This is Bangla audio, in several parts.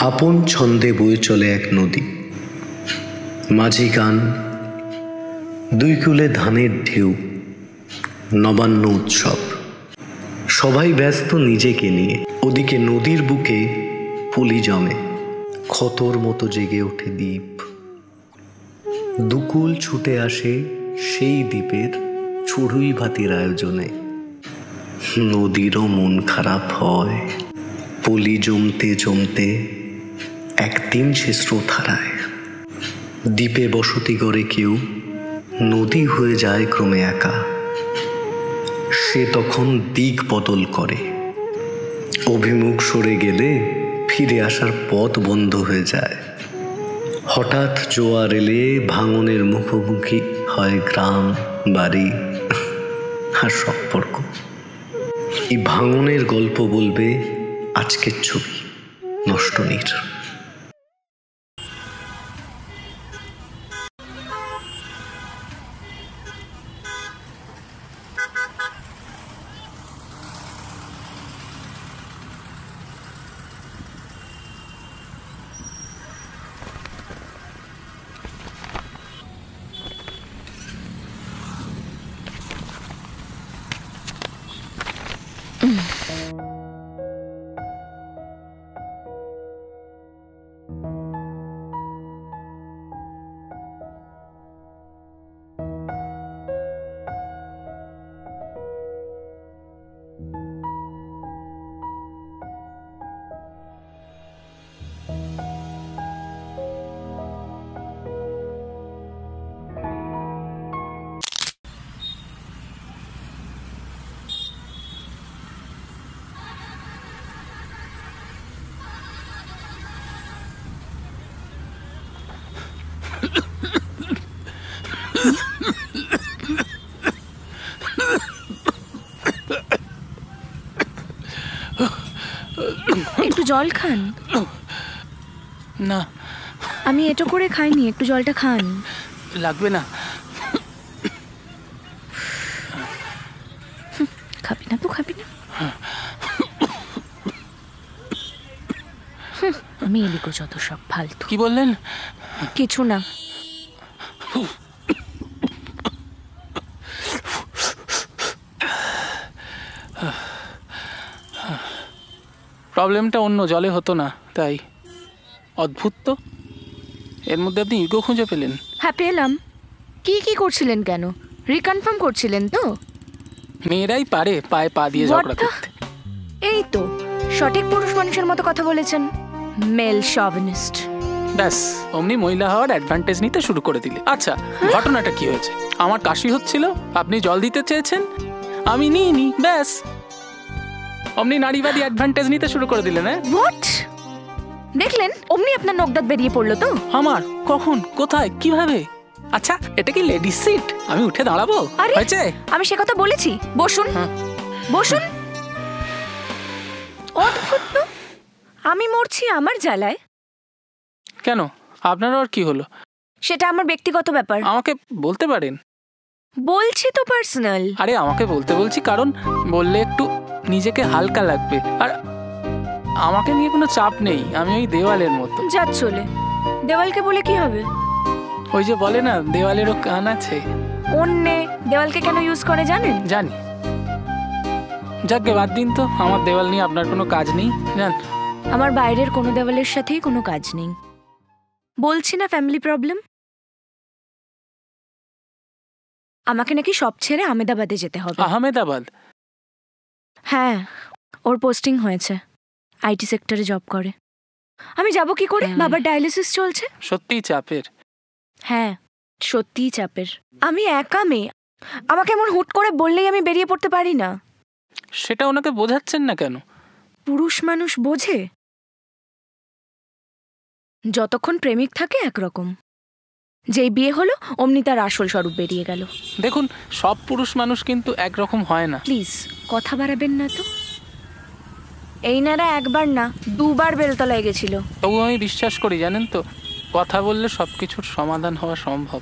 আপন ছন্দে বয়ে চলে এক নদী, মাঝি গান, দুই কূলে ধানের ঢেউ, নবান্ন উৎসব। সবাই ব্যস্ত নিজেকে নিয়ে। ওদিকে নদীর বুকে পলি জমে, ক্ষতর মতো জেগে ওঠে দ্বীপ। দুকুল ছুটে আসে সেই দ্বীপের চড়ুই ভাতির আয়োজনে। নদীরও মন খারাপ হয়, পলি জমতে জমতে একদিন সে স্রোত হারায়। দ্বীপে বসতি গড়ে কেউ, নদী হয়ে যায় ক্রমে একা। সে তখন দিক বদল করে, অভিমুখ সরে গেলে ফিরে আসার পথ বন্ধ হয়ে যায়। হঠাৎ জোয়ার এলে ভাঙনের মুখোমুখি হয় গ্রাম, বাড়ি আর সম্পর্ক। এই ভাঙনের গল্প বলবে আজকের ছবি নষ্ট নীর। একটু জল খান না। আমি এটো করে খাইনি, একটু জলটা খান। লাগবে না। খাবি না তো খাবি না। আমি এলিগো যত সব ফালতু। কি বললেন? কিছু না। প্রবলেমটা অন্য জলে হতো না, তাই। অদ্ভুত তো, এর মধ্যে আপনি ইগো খুঁজে পেলেন। হ্যাঁ পেলাম। কি কি করছিলেন কেন? রিকনফার্ম করছিলেন তো? মেয়েরাই পারে পায়ে পা দিয়ে ঝগড়া করতে। এই তো সঠিক পুরুষ মানুষের মতো কথা বলেছেন। Male chauvinist. ব্যাস অমনি মহিলা হওয়ার অ্যাডভান্টেজ নিতে শুরু করে দিলে। আচ্ছা, ঘটনাটা কি হয়েছে? আমার কাশি হচ্ছিল, আপনি জল দিতে চেয়েছেন, আমি নিইনি, ব্যাস অমনি নারীবাদী অ্যাডভান্টেজ নিতে শুরু করে দিলেন। হ্যাঁ, হোয়াট? দেখলেন অমনি আপনার নখদাঁত বেরিয়ে পড়লো তো? আমার? কখন, কোথায়, কিভাবে? আচ্ছা, এটা কি লেডিস সিট? আমি উঠে দাঁড়াবো? হয়েছে? আমি সে কথা বলেছি। বসুন বসুন। অদ্ভুত তো, আমি মরছি আমার জ্বালায়। কেন, আপনারও আর কি হলো? সেটা আমার ব্যক্তিগত ব্যাপার। আমাকে বলতে পারেন। বলছি তো পার্সোনাল। আরে আমাকে বলতে বলছি, কারণ বললে একটু নিজেকে হালকা লাগবে। আর আমাকে নিয়ে কোনো চাপ নেই, আমি ওই দেওয়ালের মতো। যা চলে। দেওয়ালকে বলে কি হবে? ওই যে বলে না, দেওয়ালেরও কান আছে। অন্যে দেওয়ালকে কেন ইউজ করে জানেন? জানি। যাকে বাদ দিন তো, আমার দেওয়াল নিয়ে আপনার কোনো কাজ নেই, জান। আমার বাইরের কোনো দেওয়ালের সাথেই কোনো কাজ নেই। বলছি না ফ্যামিলি প্রবলেম। আমাকে নাকি সব ছেড়ে আহমেদাবাদে যেতে হবে। আহমেদাবাদ? হ্যাঁ, ওর পোস্টিং হয়েছে, আইটি সেক্টরে জব করে। আমি যাব কি করে? বাবার ডায়ালিসিস চলছে। সত্যিই চাপের। হ্যাঁ, সত্যিই চাপের। আমি একা মেয়ে, আমাকে এমন হুট করে বললেই আমি বেরিয়ে পড়তে পারি না। সেটা ওনাকে বোঝাচ্ছেন না কেন? পুরুষ মানুষ বোঝে? যতক্ষণ প্রেমিক থাকে একরকম, যেই বিয়ে হলো অমনি তার আসল স্বরূপ বেরিয়ে গেল। দেখুন, সব পুরুষ মানুষ কিন্তু একরকম হয় না। প্লিজ কথা বাড়াবেন না তো। এই নারা একবার না দুবার বেলতলায় গেছিল। তবু আমি বিশ্বাস করি, জানেন তো, কথা বললে সবকিছুর সমাধান হওয়া সম্ভব।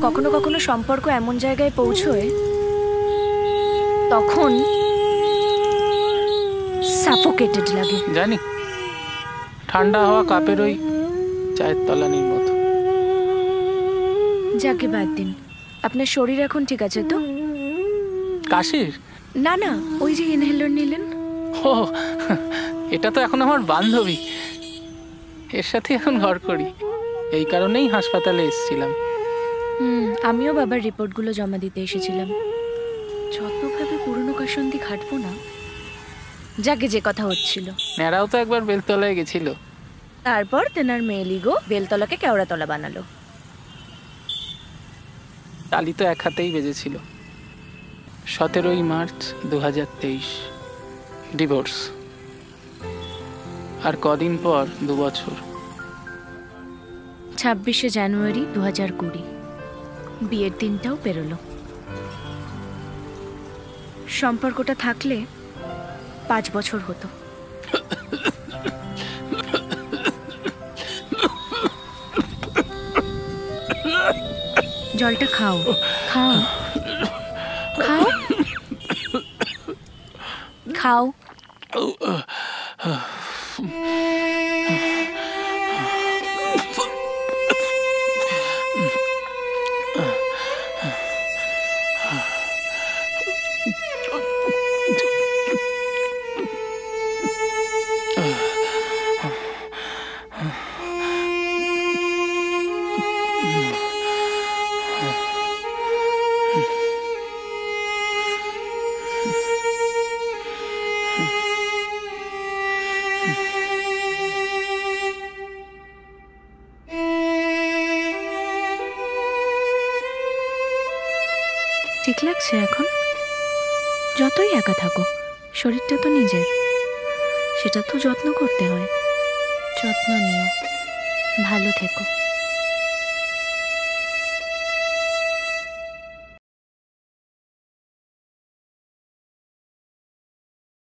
কখনো কখনো সম্পর্ক এমন জায়গায় পৌঁছয় তখন সাফোকেটেড লাগে। জানি, ঠান্ডা হাওয়া কাপের ওই চায়ের তলানির মতো। যাকে বাদ দিন, আপনার শরীর এখন ঠিক আছে তো? কাশির? না না, ওই যে ইনহেলার নিলেন। ও, এটা তো এখন আমার বান্ধবী, এর সাথে এখন ঘর করি, এই কারণেই হাসপাতালে এসেছিলাম। আমিও বাবার রিপোর্টগুলো জমা দিতে এসেছিলাম। যতভাবে পুরনো কাসন্দি খাটবো না। যাকে যে কথা হচ্ছিল, ন্যাড়াও তো একবার বেলতলায় গেছিল। তারপর তেনার মেয়েলিগো বেলতলাকে কেওড়াতলা বানালো। তালি তো এক হাতেই বেজেছিল। 17ই মার্চ 2023 ডিভোর্স, আর কদিন পর 2 বছর। 26শে জানুয়ারি 2020 বিয়ের দিনটাও পেরোলো। সম্পর্কটা থাকলে 5 বছর হতো। জলটা খাও, খাও, খাও, খাও। ঠিক লাগছে এখন? যতই একা থাকো, শরীরটা তো নিজের, সেটা তো যত্ন করতে হয়। যত্ন নিও, ভালো থেকো।